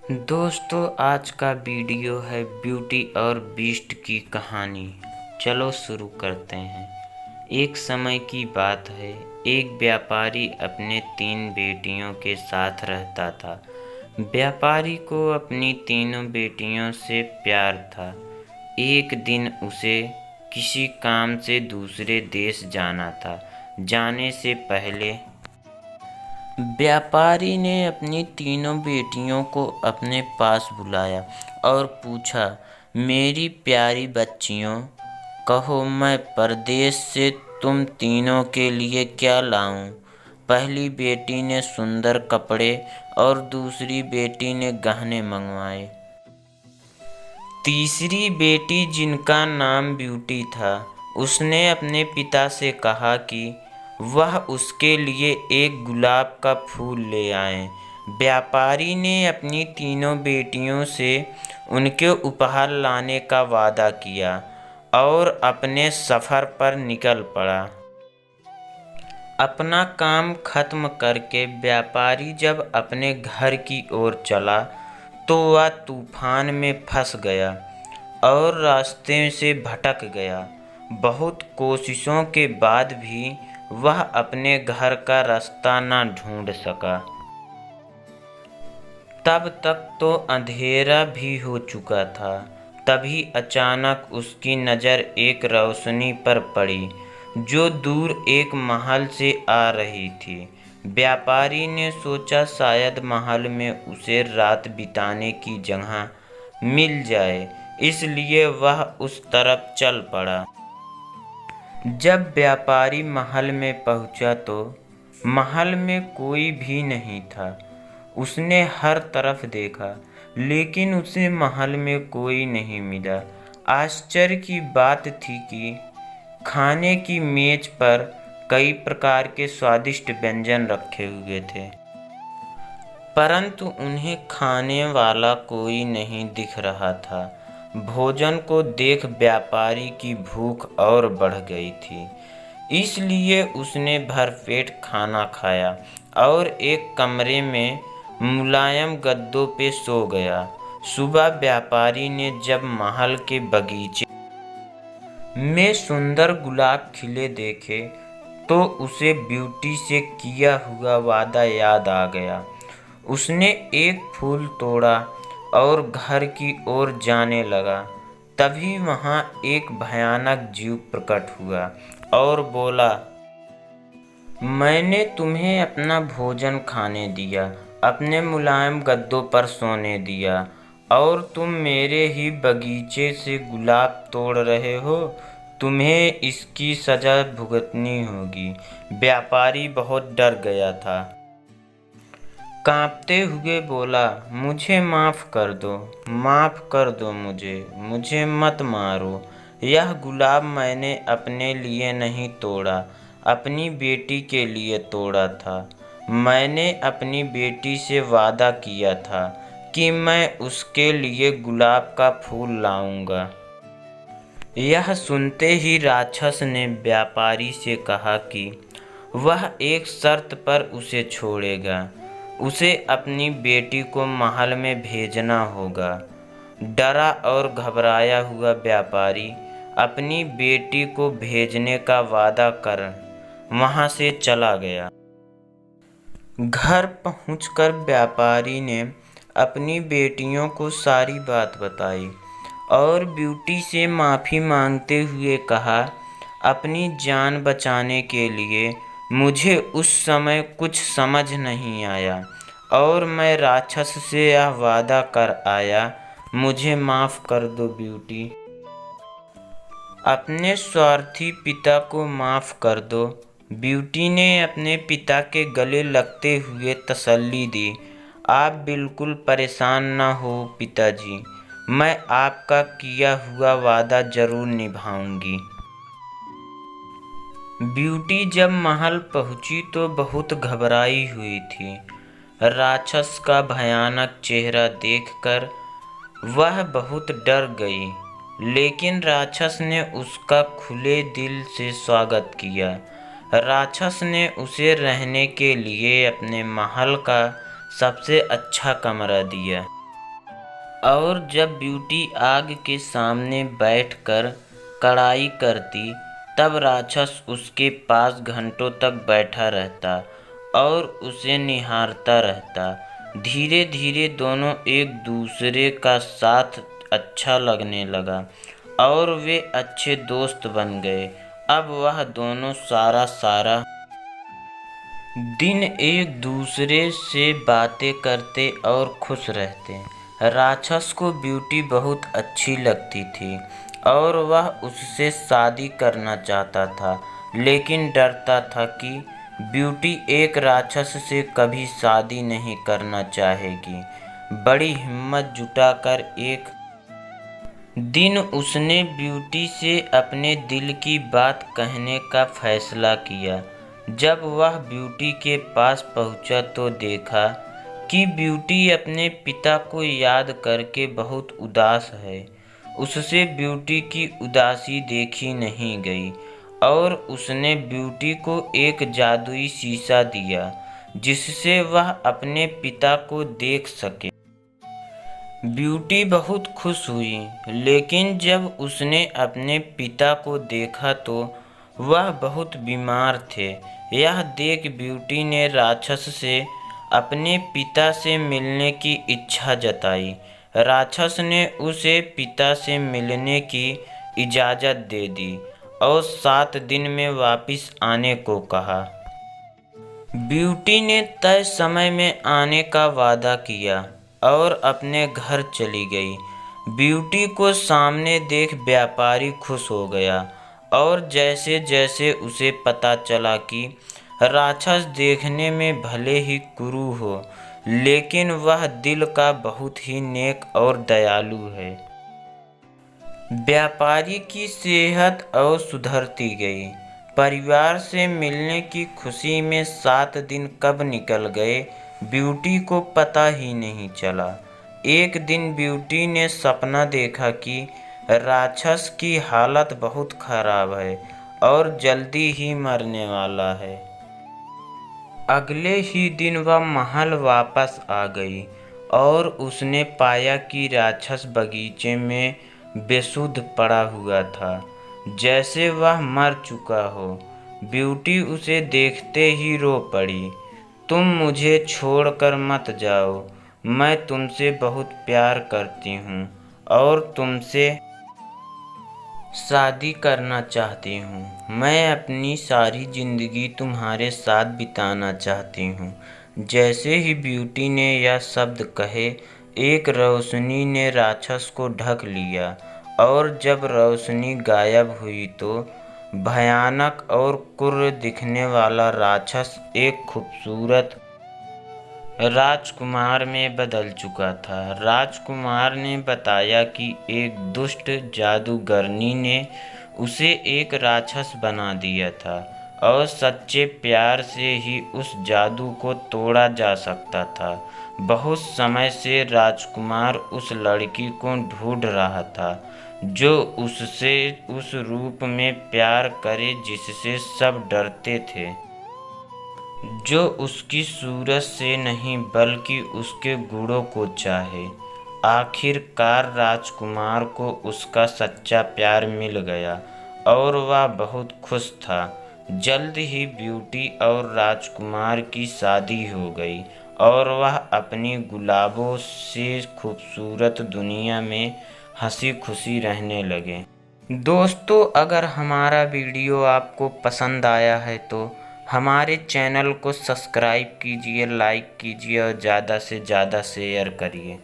दोस्तों, आज का वीडियो है ब्यूटी और बीस्ट की कहानी। चलो शुरू करते हैं। एक समय की बात है, एक व्यापारी अपने 3 बेटियों के साथ रहता था। व्यापारी को अपनी तीनों बेटियों से प्यार था। एक दिन उसे किसी काम से दूसरे देश जाना था। जाने से पहले व्यापारी ने अपनी तीनों बेटियों को अपने पास बुलाया और पूछा, मेरी प्यारी बच्चियों, कहो मैं परदेश से तुम तीनों के लिए क्या लाऊं। पहली बेटी ने सुंदर कपड़े और दूसरी बेटी ने गहने मंगवाए। तीसरी बेटी, जिनका नाम ब्यूटी था, उसने अपने पिता से कहा कि वह उसके लिए एक गुलाब का फूल ले आए। व्यापारी ने अपनी तीनों बेटियों से उनके उपहार लाने का वादा किया और अपने सफ़र पर निकल पड़ा। अपना काम खत्म करके व्यापारी जब अपने घर की ओर चला तो वह तूफान में फंस गया और रास्ते से भटक गया। बहुत कोशिशों के बाद भी वह अपने घर का रास्ता न ढूंढ सका। तब तक तो अंधेरा भी हो चुका था। तभी अचानक उसकी नज़र एक रोशनी पर पड़ी जो दूर एक महल से आ रही थी। व्यापारी ने सोचा शायद महल में उसे रात बिताने की जगह मिल जाए, इसलिए वह उस तरफ चल पड़ा। जब व्यापारी महल में पहुंचा तो महल में कोई भी नहीं था। उसने हर तरफ देखा, लेकिन उसे महल में कोई नहीं मिला। आश्चर्य की बात थी कि खाने की मेज पर कई प्रकार के स्वादिष्ट व्यंजन रखे हुए थे, परंतु उन्हें खाने वाला कोई नहीं दिख रहा था। भोजन को देख व्यापारी की भूख और बढ़ गई थी, इसलिए उसने भरपेट खाना खाया और एक कमरे में मुलायम गद्दों पे सो गया। सुबह व्यापारी ने जब महल के बगीचे में सुंदर गुलाब खिले देखे तो उसे ब्यूटी से किया हुआ वादा याद आ गया। उसने एक फूल तोड़ा और घर की ओर जाने लगा। तभी वहाँ एक भयानक जीव प्रकट हुआ और बोला, मैंने तुम्हें अपना भोजन खाने दिया, अपने मुलायम गद्दों पर सोने दिया, और तुम मेरे ही बगीचे से गुलाब तोड़ रहे हो। तुम्हें इसकी सज़ा भुगतनी होगी। व्यापारी बहुत डर गया था। कांपते हुए बोला, मुझे माफ़ कर दो, माफ़ कर दो मुझे मत मारो। यह गुलाब मैंने अपने लिए नहीं तोड़ा, अपनी बेटी के लिए तोड़ा था। मैंने अपनी बेटी से वादा किया था कि मैं उसके लिए गुलाब का फूल लाऊंगा। यह सुनते ही राक्षस ने व्यापारी से कहा कि वह एक शर्त पर उसे छोड़ेगा। उसे अपनी बेटी को महल में भेजना होगा। डरा और घबराया हुआ व्यापारी अपनी बेटी को भेजने का वादा कर वहाँ से चला गया। घर पहुंचकर व्यापारी ने अपनी बेटियों को सारी बात बताई और ब्यूटी से माफ़ी मांगते हुए कहा, अपनी जान बचाने के लिए मुझे उस समय कुछ समझ नहीं आया और मैं राक्षस से यह वादा कर आया। मुझे माफ़ कर दो ब्यूटी। अपने स्वार्थी पिता को माफ़ कर दो। ब्यूटी ने अपने पिता के गले लगते हुए तसल्ली दी। आप बिल्कुल परेशान न हो पिताजी, मैं आपका किया हुआ वादा जरूर निभाऊंगी। ब्यूटी जब महल पहुंची तो बहुत घबराई हुई थी। राक्षस का भयानक चेहरा देखकर वह बहुत डर गई, लेकिन राक्षस ने उसका खुले दिल से स्वागत किया। राक्षस ने उसे रहने के लिए अपने महल का सबसे अच्छा कमरा दिया। और जब ब्यूटी आग के सामने बैठकर कढ़ाई करती तब राक्षस उसके पास घंटों तक बैठा रहता और उसे निहारता रहता। धीरे धीरे दोनों एक दूसरे का साथ अच्छा लगने लगा और वे अच्छे दोस्त बन गए। अब वह दोनों सारा दिन एक दूसरे से बातें करते और खुश रहते। राक्षस को ब्यूटी बहुत अच्छी लगती थी और वह उससे शादी करना चाहता था, लेकिन डरता था कि ब्यूटी एक राक्षस से कभी शादी नहीं करना चाहेगी। बड़ी हिम्मत जुटाकर एक दिन उसने ब्यूटी से अपने दिल की बात कहने का फैसला किया। जब वह ब्यूटी के पास पहुंचा तो देखा कि ब्यूटी अपने पिता को याद करके बहुत उदास है। उससे ब्यूटी की उदासी देखी नहीं गई और उसने ब्यूटी को एक जादुई शीशा दिया जिससे वह अपने पिता को देख सके। ब्यूटी बहुत खुश हुई, लेकिन जब उसने अपने पिता को देखा तो वह बहुत बीमार थे। यह देख ब्यूटी ने राक्षस से अपने पिता से मिलने की इच्छा जताई। राक्षस ने उसे पिता से मिलने की इजाज़त दे दी और 7 दिन में वापस आने को कहा। ब्यूटी ने तय समय में आने का वादा किया और अपने घर चली गई। ब्यूटी को सामने देख व्यापारी खुश हो गया और जैसे जैसे उसे पता चला कि राक्षस देखने में भले ही क्रूर हो, लेकिन वह दिल का बहुत ही नेक और दयालु है, व्यापारी की सेहत और सुधरती गई। परिवार से मिलने की खुशी में 7 दिन कब निकल गए ब्यूटी को पता ही नहीं चला। एक दिन ब्यूटी ने सपना देखा कि राक्षस की हालत बहुत खराब है और जल्दी ही मरने वाला है। अगले ही दिन वह महल वापस आ गई और उसने पाया कि राक्षस बगीचे में बेसुध पड़ा हुआ था, जैसे वह मर चुका हो। ब्यूटी उसे देखते ही रो पड़ी। तुम मुझे छोड़कर मत जाओ, मैं तुमसे बहुत प्यार करती हूँ और तुमसे शादी करना चाहती हूँ। मैं अपनी सारी ज़िंदगी तुम्हारे साथ बिताना चाहती हूँ। जैसे ही ब्यूटी ने यह शब्द कहे, एक रोशनी ने राक्षस को ढक लिया और जब रोशनी गायब हुई तो भयानक और क्रूर दिखने वाला राक्षस एक खूबसूरत राजकुमार में बदल चुका था। राजकुमार ने बताया कि एक दुष्ट जादूगरनी ने उसे एक राक्षस बना दिया था और सच्चे प्यार से ही उस जादू को तोड़ा जा सकता था। बहुत समय से राजकुमार उस लड़की को ढूंढ रहा था जो उससे उस रूप में प्यार करे जिससे सब डरते थे, जो उसकी सूरत से नहीं बल्कि उसके गुणों को चाहे। आखिरकार राजकुमार को उसका सच्चा प्यार मिल गया और वह बहुत खुश था। जल्द ही ब्यूटी और राजकुमार की शादी हो गई और वह अपनी गुलाबों से खूबसूरत दुनिया में हंसी खुशी रहने लगे। दोस्तों, अगर हमारा वीडियो आपको पसंद आया है तो हमारे चैनल को सब्सक्राइब कीजिए, लाइक कीजिए और ज़्यादा से ज़्यादा शेयर करिए।